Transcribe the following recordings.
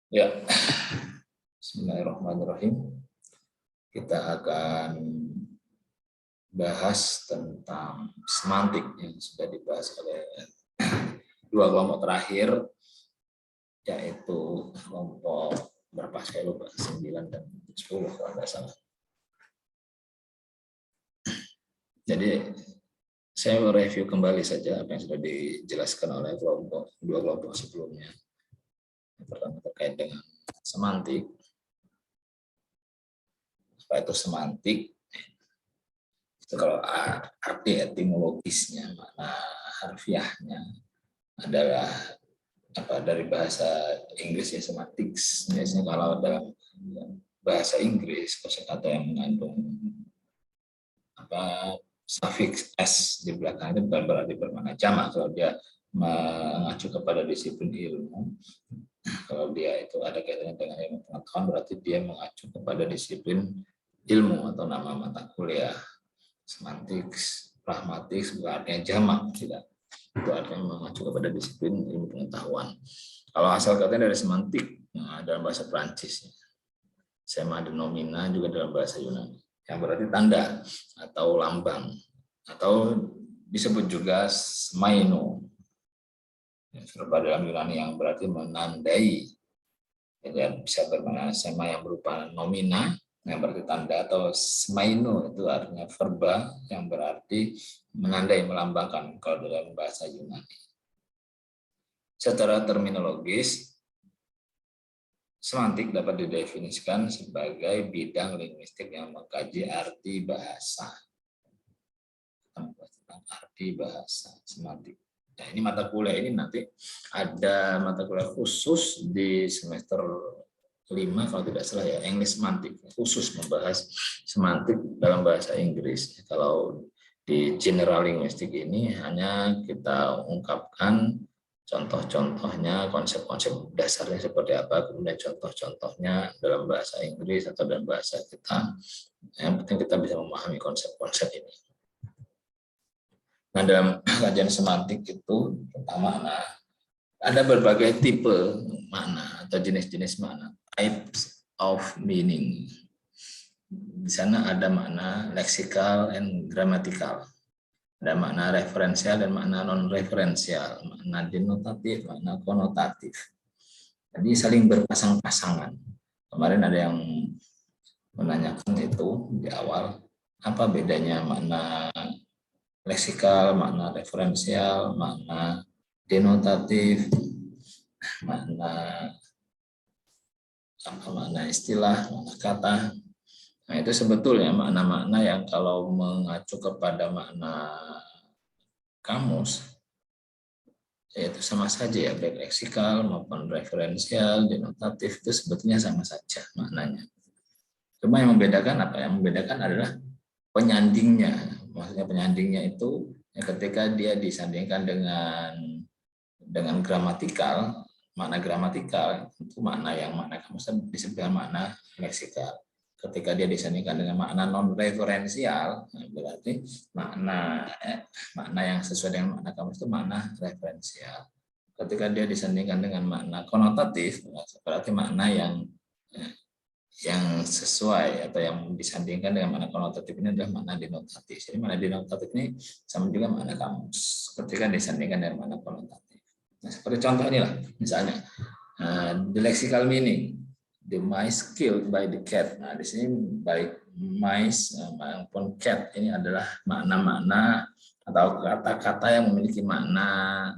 Ya, Bismillahirrahmanirrahim. Kita akan bahas tentang semantik yang sudah dibahas oleh dua kelompok terakhir, yaitu kelompok berapa saya lupa, 9 dan 10 kalau nggak salah. Jadi saya mau review kembali saja apa yang sudah dijelaskan oleh dua kelompok sebelumnya. Yang pertama terkait dengan semantik. Apa itu semantik? Itu kalau arti etimologisnya, makna harfiahnya adalah dari bahasa Inggris ya, semantics. Biasanya kalau dalam bahasa Inggris kosakata yang mengandung suffix s di belakang itu bukan berarti bermakna jamak. Kalau dia mengacu kepada disiplin ilmu, kalau dia itu ada kaitannya dengan ilmu pengetahuan, berarti dia mengacu kepada disiplin ilmu atau nama mata kuliah. Semantics, pragmatis bukan artinya jamak, tidak. Itu artinya mengacu kepada disiplin ilmu pengetahuan. Kalau asal katanya dari semantik, dalam bahasa Prancis, sema denomina juga dalam bahasa Yunani, yang berarti tanda atau lambang, atau disebut juga semaino, verba dalam Yunani yang berarti menandai. Jadi bisa bermakna sema yang berupa nomina yang berarti tanda, atau semaino itu artinya verba yang berarti menandai, melambangkan kalau dalam bahasa Yunani. Secara terminologis, semantik dapat didefinisikan sebagai bidang linguistik yang mengkaji arti bahasa. Tentang arti bahasa, semantik. Nah, ini mata kuliah ini nanti ada mata kuliah khusus di semester 5 kalau tidak salah ya, English semantik, khusus membahas semantik dalam bahasa Inggris. Kalau di general linguistik ini hanya kita ungkapkan contoh-contohnya, konsep-konsep dasarnya seperti apa, kemudian contoh-contohnya dalam bahasa Inggris atau dalam bahasa kita. Yang penting kita bisa memahami konsep-konsep ini. Nah, dalam kajian semantik itu pertama, ada berbagai tipe makna atau jenis-jenis makna, types of meaning. Di sana ada makna leksikal and grammatical. Ada makna referensial dan makna non-referensial, makna denotatif, makna konotatif. Jadi saling berpasang-pasangan. Kemarin ada yang menanyakan itu di awal, apa bedanya makna leksikal, makna referensial, makna denotatif, makna istilah, makna kata. Nah, itu sebetulnya makna-makna yang kalau mengacu kepada makna kamus, yaitu sama saja ya, baik leksikal maupun referensial, denotatif, itu sebetulnya sama saja maknanya. Cuma yang membedakan apa? Yang membedakan adalah penyandingnya. Maksudnya penyandingnya itu ketika dia disandingkan dengan gramatikal, makna gramatikal itu makna yang makna kamus disebut makna leksikal. Ketika dia disandingkan dengan makna non-referensial, berarti makna yang sesuai dengan makna kamus itu makna referensial. Ketika dia disandingkan dengan makna konotatif, berarti makna yang sesuai atau yang disandingkan dengan makna konotatif ini adalah makna denotatif. Jadi makna denotatif ini sama juga makna kamus ketika disandingkan dengan makna konotatif. Nah, seperti contoh inilah, misalnya the lexical meaning, the mice killed by the cat. Nah, di sini baik mice maupun cat ini adalah makna-makna atau kata-kata yang memiliki makna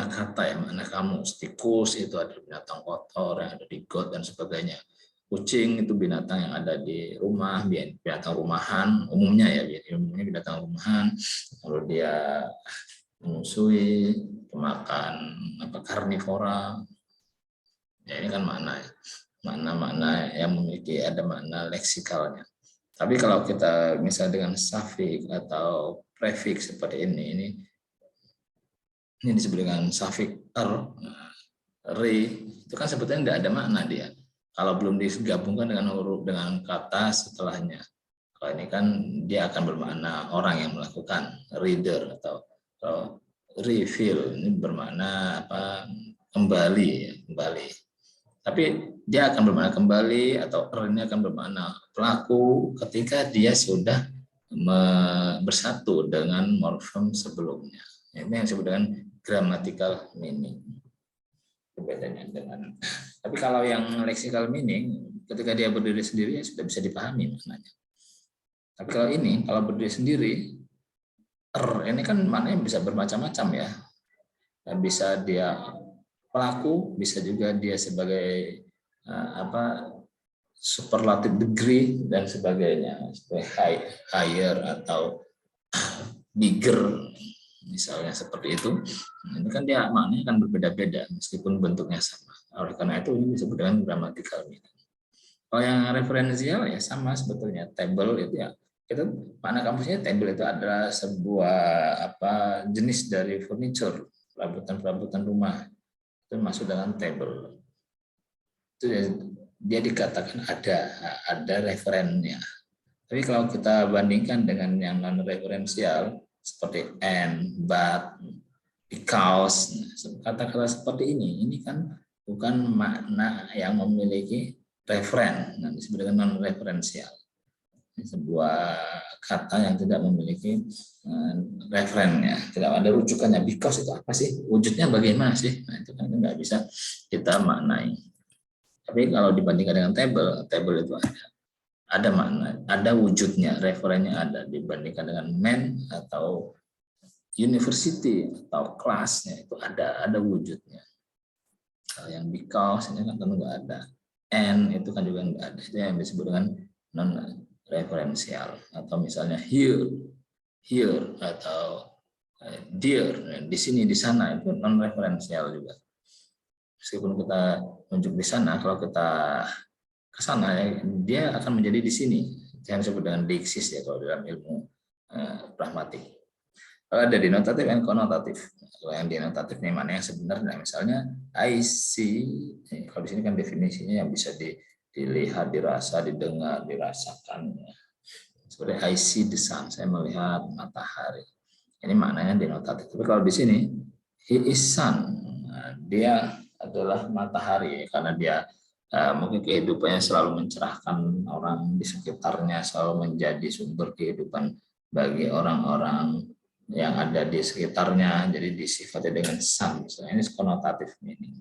kata ya, makna kamus. Tikus itu adalah binatang kotor yang ada di got dan sebagainya. Kucing itu binatang yang ada di rumah, binatang rumahan umumnya ya, umumnya binatang rumahan. Lalu dia menyusui, pemakan karnivora. Ya, ini kan makna yang memiliki ada makna leksikalnya. Tapi kalau kita misal dengan suffix atau prefix seperti ini disebut dengan suffix re, itu kan sebetulnya tidak ada makna dia kalau belum digabungkan dengan huruf dengan kata setelahnya. Kalau ini kan dia akan bermakna orang yang melakukan, reader atau refill, ini bermakna kembali. Tapi dia akan bermakna kembali atau ini akan bermakna pelaku ketika dia sudah bersatu dengan morfem sebelumnya. Ini yang disebut dengan grammatical meaning. Bedanya dengan. Tapi kalau yang lexical meaning, ketika dia berdiri sendiri ya sudah bisa dipahami maknanya. Tapi kalau ini, kalau berdiri sendiri, ini kan maknanya bisa bermacam-macam ya. Bisa dia pelaku, bisa juga dia sebagai superlative degree dan sebagainya, seperti higher atau bigger misalnya seperti itu. Ini kan dia maknanya kan berbeda-beda meskipun bentuknya sama. Oleh karena itu ini disebut dengan grammatical meaning. Kalau yang referensial ya sama sebetulnya. Table itu ya kita makna kamusnya table itu adalah sebuah jenis dari furniture, perabotan rumah. Itu masuk dalam table. Itu dia dikatakan ada referennya. Tapi kalau kita bandingkan dengan yang non referensial seperti and, but, because, kata-kata seperti ini kan bukan makna yang memiliki referen, disebut dengan non referensial. Sebuah kata yang tidak memiliki referennya, tidak ada rujukannya. Because itu apa sih? Wujudnya bagaimana sih? Nah, itu kan nggak bisa kita maknai. Tapi kalau dibandingkan dengan table itu ada makna, ada wujudnya, referennya ada dibandingkan dengan man atau university atau kelasnya itu ada wujudnya. Kalau yang because ini kan tentu nggak ada, and itu kan juga nggak ada. Itu yang disebut dengan non referensial. Atau misalnya here atau there, di sini, di sana, itu non referensial juga. Meskipun kita tunjuk di sana, kalau kita ke sana dia akan menjadi di sini. Yang disebut dengan deiksis ya kalau dalam ilmu pragmatik. Kalau ada denotatif dan konotatif. Kalau yang denotatif ini mana yang sebenarnya, misalnya I see, kalau di sini kan definisinya yang bisa dilihat, dirasa, didengar, dirasakan. Seperti I see the sun, saya melihat matahari. Ini maknanya denotatif. Tapi kalau di sini he is sun, dia adalah matahari karena dia mungkin kehidupannya selalu mencerahkan orang di sekitarnya, selalu menjadi sumber kehidupan bagi orang-orang yang ada di sekitarnya, jadi disifati dengan sun. Misalnya ini konotatif meaning.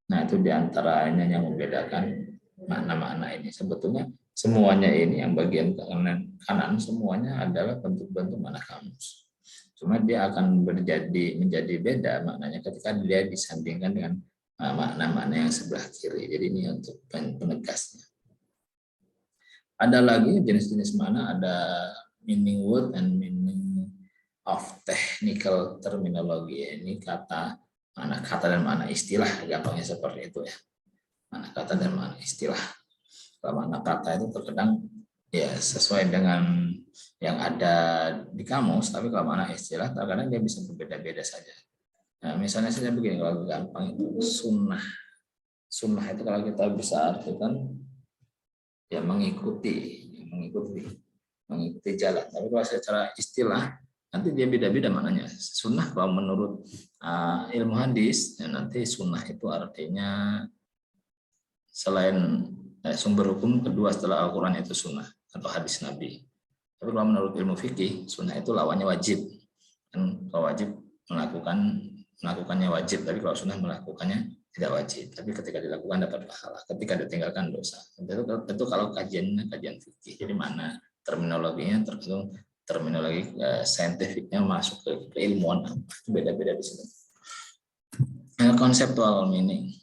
Nah itu diantaranya yang membedakan makna-makna ini. Sebetulnya semuanya ini yang bagian kanan semuanya adalah bentuk-bentuk makna kamus. Cuma dia akan menjadi beda maknanya ketika dia disandingkan dengan makna-makna yang sebelah kiri. Jadi ini untuk penegasnya. Ada lagi jenis-jenis makna, ada meaning word and meaning of technical terminology. Ini makna kata dan makna istilah, gampangnya seperti itu ya. Makna kata dan makna istilah. Kalau makna kata itu terkadang ya sesuai dengan yang ada di kamus, tapi kalau makna istilah terkadang dia bisa berbeda-beda saja. Nah, misalnya saja begini, kalau gampang itu sunnah. Sunnah itu kalau kita bisa artikan ya mengikuti jalan. Tapi kalau secara istilah nanti dia beda-beda maknanya. Sunnah kalau menurut ilmu hadis, ya nanti sunnah itu artinya selain sumber hukum kedua setelah Al-Quran itu sunnah atau hadis Nabi. Tapi kalau menurut ilmu fikih, sunnah itu lawannya wajib. Dan kalau wajib melakukannya wajib, tapi kalau sunnah melakukannya tidak wajib. Tapi ketika dilakukan dapat pahala, ketika ditinggalkan dosa. Itu kalau kajian fikih. Jadi mana terminologinya tergantung terminologi saintifiknya masuk ke keilmuan apa, itu beda-beda di sini. Konseptual meaning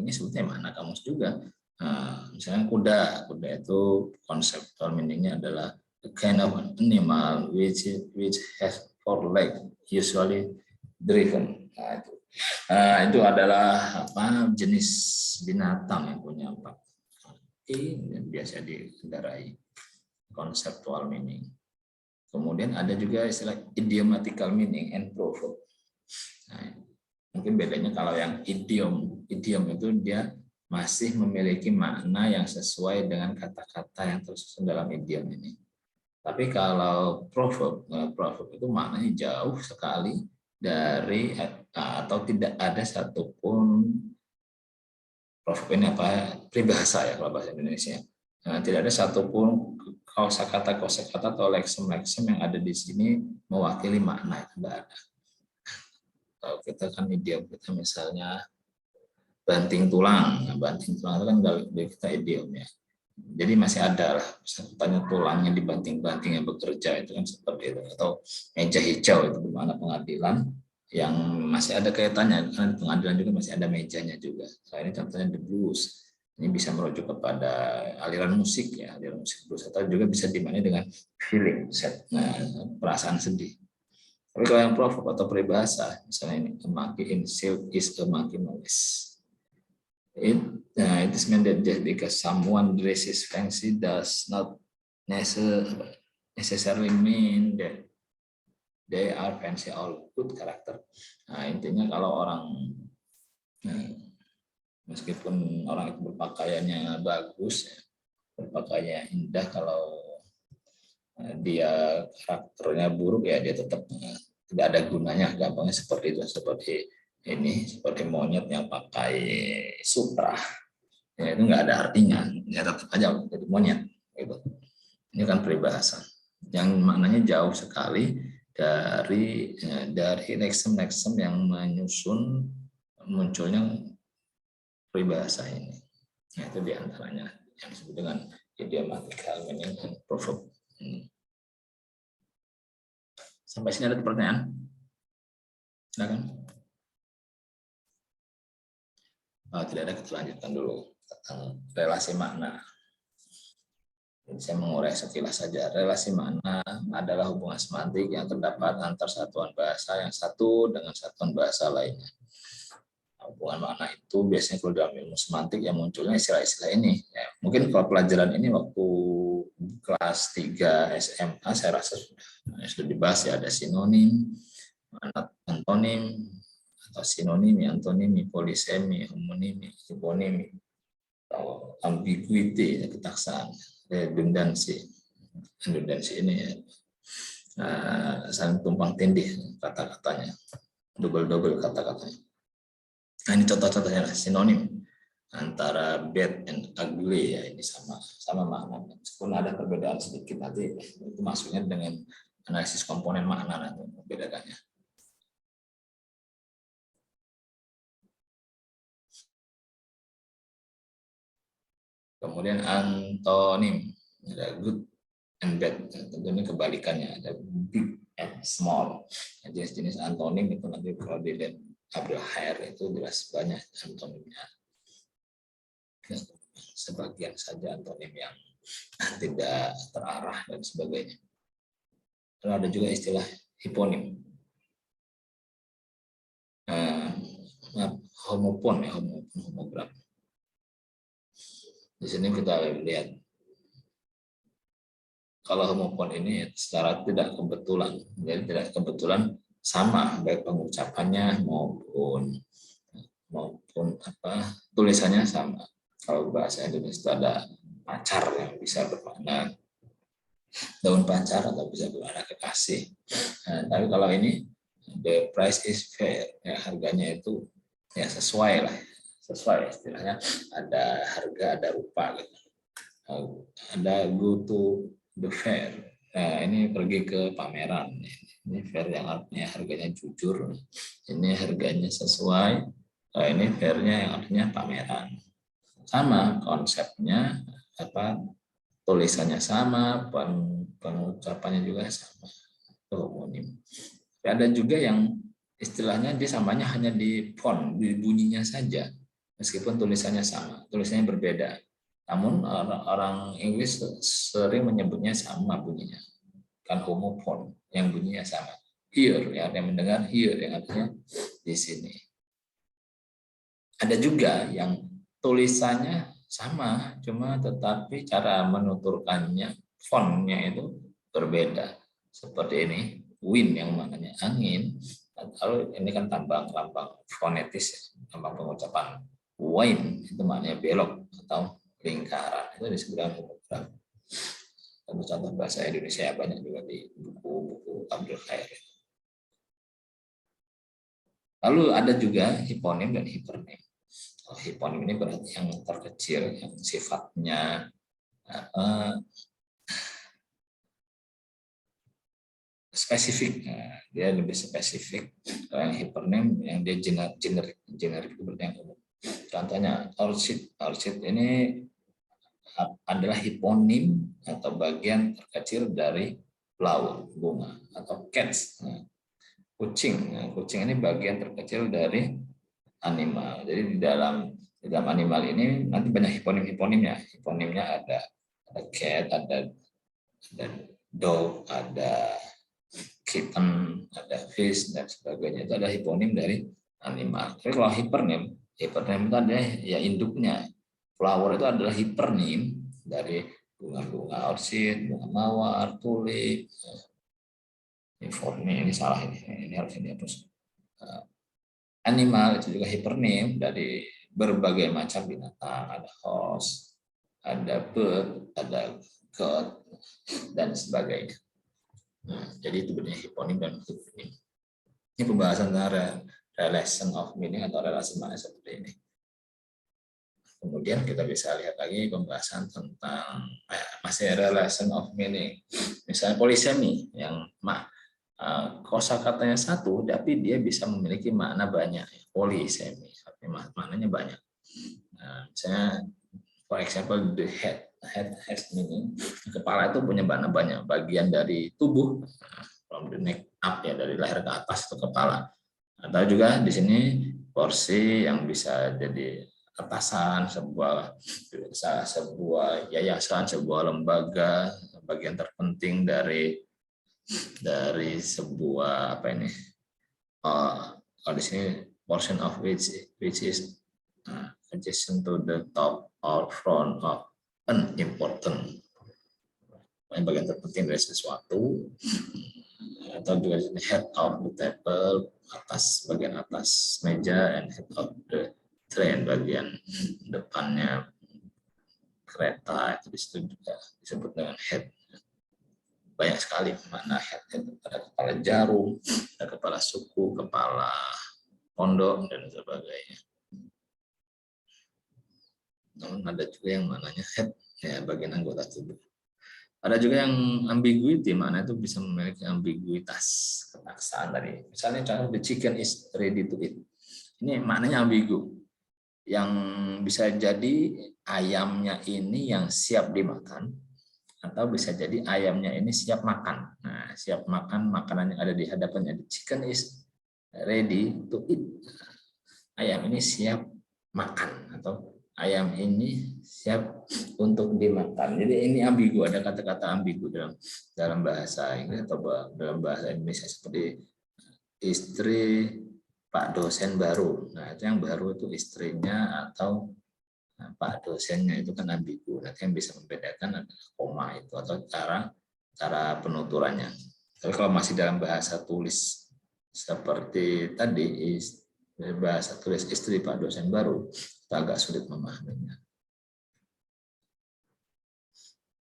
ini sebetulnya mana kamus juga. Misalnya kuda itu konseptual meaningnya adalah a kind of animal which has four legs, usually driven. Itu adalah jenis binatang yang punya 4 kaki dan biasa dikendarai. Conceptual meaning. Kemudian ada juga istilah idiomatical meaning and proverb. Nah, mungkin bedanya kalau yang idiom itu dia masih memiliki makna yang sesuai dengan kata-kata yang tersusun dalam idiom ini. Tapi kalau proverb itu maknanya jauh sekali dari atau tidak ada satupun Prof ini apa? Peribahasa ya kalau bahasa Indonesia. Nah, tidak ada satupun kosakata atau leksem yang ada di sini mewakili makna, itu tidak ada. Kalau kita kan idiom kita misalnya banting tulang. Nah, banting tulang itu kan dari kita idiom ya. Jadi masih ada lah, misalnya tulangnya dibanting-banting yang bekerja itu kan seperti itu, atau meja hijau itu bermakna pengadilan yang masih ada kaitannya kan, pengadilan juga masih ada mejanya juga. Nah, ini contohnya the blues. Ini bisa merujuk kepada aliran musik ya, aliran musik blues, atau juga bisa dimaknai dengan feeling, nah, perasaan sedih. Tapi kalau yang proverb atau peribahasa, misalnya ini a monkey in silk is a monkey noise. It is meant that just because someone dresses fancy does not necessarily mean that they are fancy or good character. Nah, intinya kalau orang meskipun orang itu berpakaiannya bagus, berpakaiannya indah, kalau dia karakternya buruk ya dia tetap tidak ada gunanya, gampangnya seperti itu, seperti ini, seperti monyet yang pakai sutra. Ya, itu nggak ada artinya, ya tetap aja jadi monyet gitu. Ini kan peribahasa yang maknanya jauh sekali dari leksem yang menyusun munculnya peribahasa ini. Nah, itu diantaranya yang disebut dengan idiomatikal meaning dan proverb. Sampai sini ada pertanyaan? Silakan. Tidak ada, kita lanjutkan dulu tentang relasi makna. Jadi saya mengurai sekilas saja. Relasi makna adalah hubungan semantik yang terdapat antar satuan bahasa yang satu dengan satuan bahasa lainnya. Hubungan makna itu biasanya kalau dalam ilmu semantik yang munculnya istilah-istilah ini. Ya, mungkin kalau pelajaran ini waktu kelas 3 SMA saya rasa sudah dibahas ya, ada sinonim, antonim, atau sinonimi, antonimi, polisemi, homonimi, hiponimi, atau ambiguity, ketaksaan, redundansi ini ya, saling tumpang tindih kata-katanya, double kata-katanya. Nah, ini contoh-contohnya lah, sinonim antara bad and ugly ya, ini sama maknanya. Meskipun ada perbedaan sedikit, nanti itu masuknya dengan analisis komponen makna nanti membedakannya. Kemudian antonim, ada good and bad, tentunya kebalikannya, ada big and small. Jenis-jenis antonim itu nanti kalau dilihat Abdul Khair itu jelas banyak antonimnya. Sebagian saja antonim yang tidak terarah dan sebagainya. Lalu ada juga istilah hiponim. Homopon ya, homogram. Di sini kita lihat kalau homopon ini secara tidak kebetulan, jadi tidak kebetulan sama baik pengucapannya maupun tulisannya sama. Kalau bahasa Indonesia ada pacar yang bisa bermakna daun pacar atau bisa bermakna kekasih. Nah, tapi kalau ini the price is fair, ya, harganya itu ya sesuai lah, sesuai istilahnya, ada harga ada rupa gitu. Ada go to the fair. Nah, ini pergi ke pameran. Ini fair yang artinya harganya jujur. Ini harganya sesuai. Nah, ini fairnya yang artinya pameran. Sama konsepnya, tulisannya sama, pengucapannya juga sama. Itu homonim. Ada juga yang istilahnya dia samanya hanya di font, di bunyinya saja. Meskipun tulisannya sama, tulisannya berbeda. Namun orang Inggris sering menyebutnya sama bunyinya. Kan homopon yang bunyinya sama. Hear, yang mendengar, hear, yang artinya di sini. Ada juga yang tulisannya sama, cuma tetapi cara menuturkannya, fontnya itu berbeda. Seperti ini, wind yang maknanya angin. Lalu ini kan lambang fonetis, lambang pengucapan. Wine itu maknanya belok atau lingkaran, itu disebut homogram. Contoh bahasa Indonesia banyak juga di buku-buku Abdul Khair. Lalu ada juga hiponim dan hipernim. Hiponim ini berarti yang terkecil, yang sifatnya spesifik. Nah, dia lebih spesifik. Kalau yang hipernim, yang dia generik itu berarti yang umum. Contohnya orchid ini adalah hiponim atau bagian terkecil dari flower, bunga, atau cats. Nah, kucing ini bagian terkecil dari animal. Jadi di dalam animal ini nanti banyak hiponimnya. Hiponimnya ada cat, ada dog, ada kitten, ada fish dan sebagainya. Itu ada hiponim dari animal. Tapi kalau hipernim itu adalah ya induknya. Flower itu adalah hipernim dari bunga-bunga orchid, bunga mawar, tulip. Ini salah ini harus dihapus. Animal itu juga hipernim dari berbagai macam binatang, ada horse, ada bird, ada goat dan sebagainya. Nah, jadi itu benarnya hiponim dan hiponim. Ini pembahasan tentang relation of meaning atau relasi makna seperti ini. Kemudian kita bisa lihat lagi pembahasan tentang masih relation of meaning. Misalnya polisemi yang kosakatanya satu, tapi dia bisa memiliki makna banyak. Polisemi, maknanya banyak. Nah, misalnya, for example, the head has meaning. Kepala itu punya makna banyak. Bagian dari tubuh, from the neck up ya, dari leher ke atas itu kepala. Atau juga di sini porsi yang bisa jadi atasan sebuah yayasan, sebuah lembaga, bagian terpenting dari sebuah kalau di sini portion of which is adjacent to the top or front of an important, bagian terpenting dari sesuatu. Atau juga head of the table, bagian atas meja, and head of the train, bagian depannya kereta. Itu disitu juga disebut dengan head. Banyak sekali makna head. Ada kepala jarum, ada kepala suku, kepala pondok dan sebagainya. Namun ada juga yang maknanya head, ya, bagian anggota tubuh. Ada juga yang ambiguity, makna itu bisa memiliki ambiguitas, ketaksaan tadi. Misalnya contoh, the chicken is ready to eat. Ini maknanya ambigu. Yang bisa jadi ayamnya ini yang siap dimakan, atau bisa jadi ayamnya ini siap makan. Nah, siap makan, makanan yang ada di hadapannya. The chicken is ready to eat. Ayam ini siap makan, atau ayam ini siap untuk dimakan. Jadi ini ambigu, ada kata-kata ambigu dalam bahasa Inggris atau dalam bahasa Indonesia, seperti istri Pak dosen baru. Nah, itu yang baru itu istrinya atau Pak dosennya, itu kan ambigu. Nanti yang bisa membedakan adalah koma itu atau cara penuturannya. Tapi kalau masih dalam bahasa tulis seperti tadi, bahasa tulis istri Pak dosen baru, itu agak sulit memahaminya.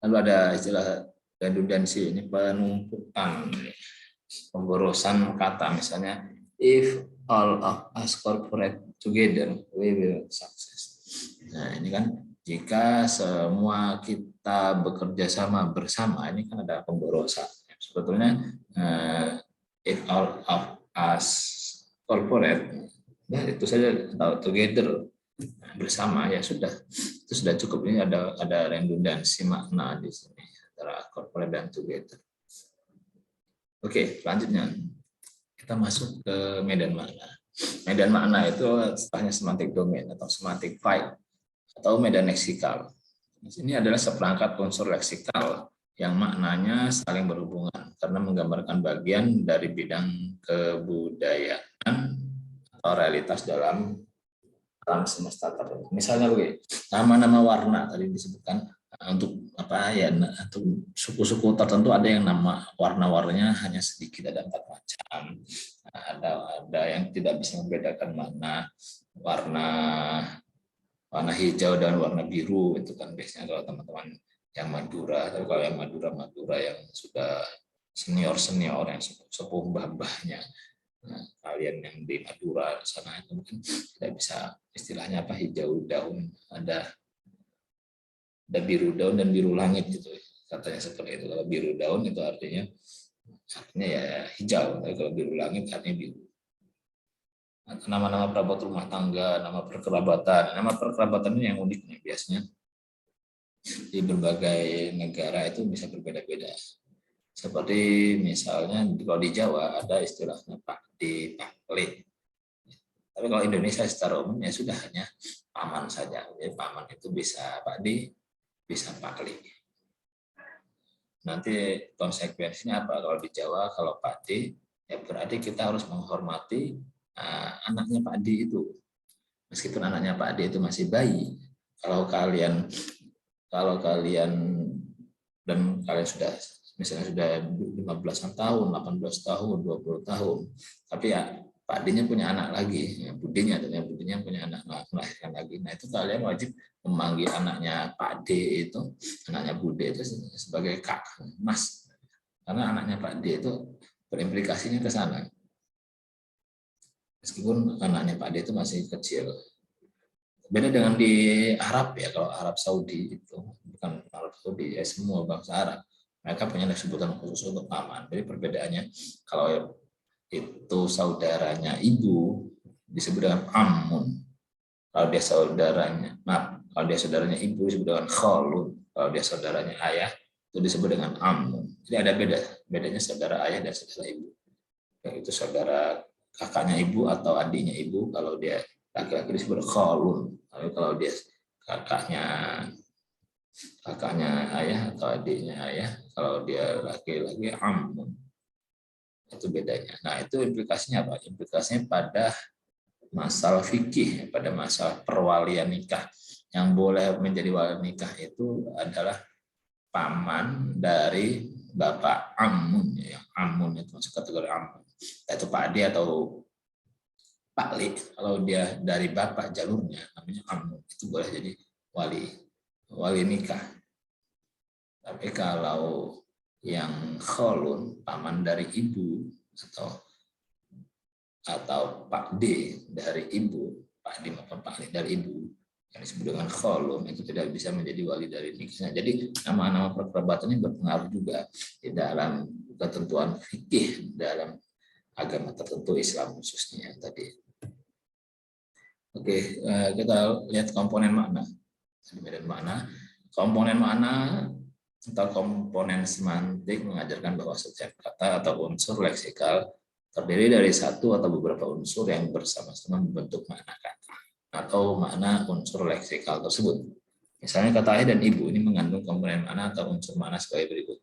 Lalu ada istilah redundansi, ini penumpukan, pemborosan kata. Misalnya, if all of us cooperate together, we will success. Nah, ini kan jika semua kita bekerja sama bersama, ini kan ada pemborosan. Sebetulnya if all of us cooperate, ya itu saja, together, bersama, ya sudah, itu sudah cukup. Ini ada redundansi makna di sini antara corporate dan together. Oke, selanjutnya kita masuk ke medan makna. Medan makna itu setelahnya semantik domain atau semantik file atau medan leksikal. Ini adalah seperangkat unsur leksikal yang maknanya saling berhubungan karena menggambarkan bagian dari bidang kebudayaan atau realitas dalam alam semesta tertentu. Misalnya begini, nama-nama warna tadi disebutkan, untuk untuk suku-suku tertentu ada yang nama warna-warnanya hanya sedikit, ada 4 macam. Ada yang tidak bisa membedakan mana warna hijau dan warna biru, itu kan biasanya kalau teman-teman yang Madura. Tapi kalau yang Madura yang sudah senior yang sepuh mbah-mbahnya, Nah, kalian yang di Madura sana itu mungkin tidak bisa istilahnya apa, hijau daun, ada biru daun dan biru langit gitu, katanya seperti itu. Kalau biru daun itu artinya ya hijau, tapi kalau biru langit artinya biru. Nama-nama perabot rumah tangga, nama perkerabatan ini yang unik nih, biasanya di berbagai negara itu bisa berbeda-beda. Seperti misalnya kalau di Jawa ada istilahnya pakde, pakle. Tapi kalau Indonesia secara umum ya sudah hanya paman saja. Jadi paman itu bisa pakde, bisa pakle. Nanti konsekuensinya apa? Kalau di Jawa, kalau pakde, ya berarti kita harus menghormati anaknya Pak D itu, meskipun anaknya Pak D itu masih bayi. Kalau kalian dan kalian sudah misalnya sudah 15 tahun, 18 tahun, 20 tahun, tapi ya Pak D-nya punya anak lagi, ya budinya punya anak melahirkan lagi. Nah itu kalian wajib memanggil anaknya Pak D itu, anaknya Bude itu sebagai kak, mas, karena anaknya Pak D itu berimplikasinya ke sana. Meskipun anaknya Pak D itu masih kecil. Beda dengan di Arab ya, kalau Arab Saudi itu, bukan Arab Saudi ya, semua bangsa Arab, mereka punya sebutan khusus untuk paman. Jadi perbedaannya, kalau itu saudaranya ibu disebut dengan amun, kalau dia saudaranya ibu disebut dengan khalun, kalau dia saudaranya ayah itu disebut dengan amun. Jadi ada bedanya saudara ayah dan saudara ibu. Itu saudara kakaknya ibu atau adiknya ibu, kalau dia laki-laki disebut khalun. Tapi kalau dia kakaknya ayah atau adiknya ayah, kalau dia laki-laki amun. Itu bedanya. Nah, itu implikasinya apa? Implikasinya pada masalah fikih, pada masalah perwalian nikah. Yang boleh menjadi wali nikah itu adalah paman dari bapak amun. Yang amun itu masuk kategori amun. Itu Pak Ade atau Pak Li. Kalau dia dari bapak jalurnya namanya amun, itu boleh jadi wali nikah. Tapi kalau yang kholun, paman dari ibu atau Pak D dari ibu, Pak D maupun Pak Li dari ibu, yang disebut dengan kholun, itu tidak bisa menjadi wali dari nikahnya. Jadi nama-nama perkerabatan ini berpengaruh juga di dalam ketentuan fikih dalam agama tertentu, Islam khususnya tadi. Oke, kita lihat komponen makna. Komponen makna atau komponen semantik mengajarkan bahwa setiap kata atau unsur leksikal terdiri dari satu atau beberapa unsur yang bersama-sama membentuk makna kata atau makna unsur leksikal tersebut. Misalnya kata ayah dan ibu ini mengandung komponen makna atau unsur makna sebagai berikut.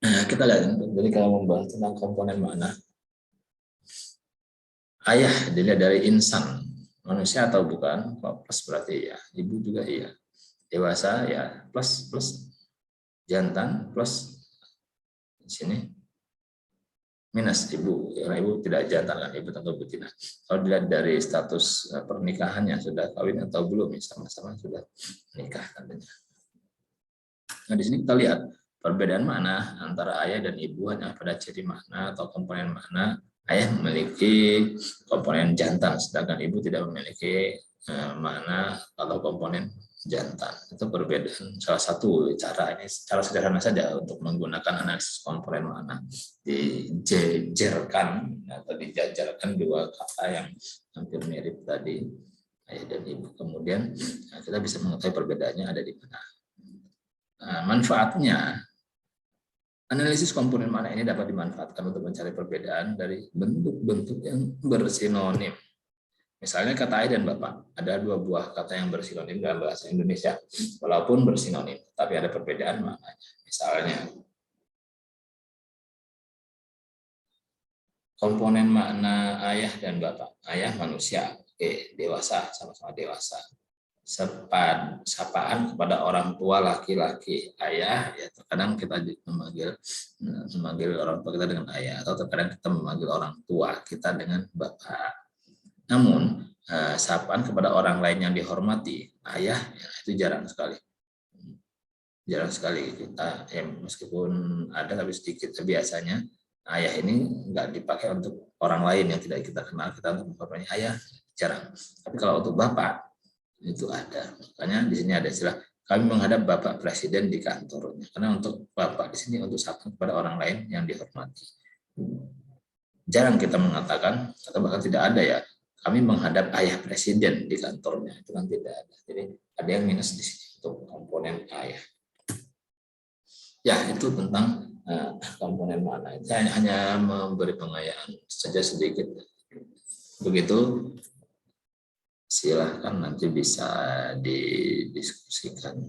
Nah, kita lihat, jadi kalau membahas tentang komponen makna, ayah dilihat dari insan, manusia atau bukan, plus berarti ya, ibu juga iya. Dewasa ya plus, jantan plus di sini minus ibu, karena ibu tidak jantan kan, ibu tentu betina. Kalau dilihat dari status pernikahannya, sudah kawin atau belum, sama-sama sudah menikah tentunya. Nah di sini kita lihat perbedaan makna antara ayah dan ibu hanya pada ciri makna atau komponen makna. Ayah memiliki komponen jantan, sedangkan ibu tidak memiliki makna atau komponen jantan. Itu perbedaan, salah satu cara ini, cara sederhana saja untuk menggunakan analisis komponen makna. Dijejerkan atau dijajarkan dua kata yang hampir mirip tadi, ayah dan ibu. Kemudian kita bisa mengetahui perbedaannya ada di mana. Manfaatnya, analisis komponen makna ini dapat dimanfaatkan untuk mencari perbedaan dari bentuk-bentuk yang bersinonim. Misalnya kata ayah dan bapak, ada dua buah kata yang bersinonim dalam bahasa Indonesia, walaupun bersinonim, tapi ada perbedaan maknanya. Misalnya, komponen makna ayah dan bapak. Ayah manusia, oke, dewasa, sama-sama dewasa. Sapaan kepada orang tua laki-laki, ayah, ya terkadang kita memanggil orang tua kita dengan ayah, atau terkadang kita memanggil orang tua kita dengan bapak. Namun sapaan kepada orang lain yang dihormati, ayah, ya, itu jarang sekali kita, ya, meskipun ada tapi sedikit. Biasanya Ayah ini nggak dipakai untuk orang lain yang tidak kita kenal, kita untuk menghormati ayah jarang. Tapi kalau untuk bapak itu ada. Makanya di sini ada istilah kami menghadap Bapak Presiden di kantornya. Karena untuk Bapak di sini untuk sapaan kepada orang lain yang dihormati. Jarang kita mengatakan atau bahkan tidak ada ya kami menghadap ayah presiden di kantornya, itu kan tidak ada. Jadi ada yang minus di sini untuk komponen ayah. Ya, itu tentang komponen mana. Saya hanya memberi pengayaan saja sedikit. Begitu, silahkan nanti bisa didiskusikan.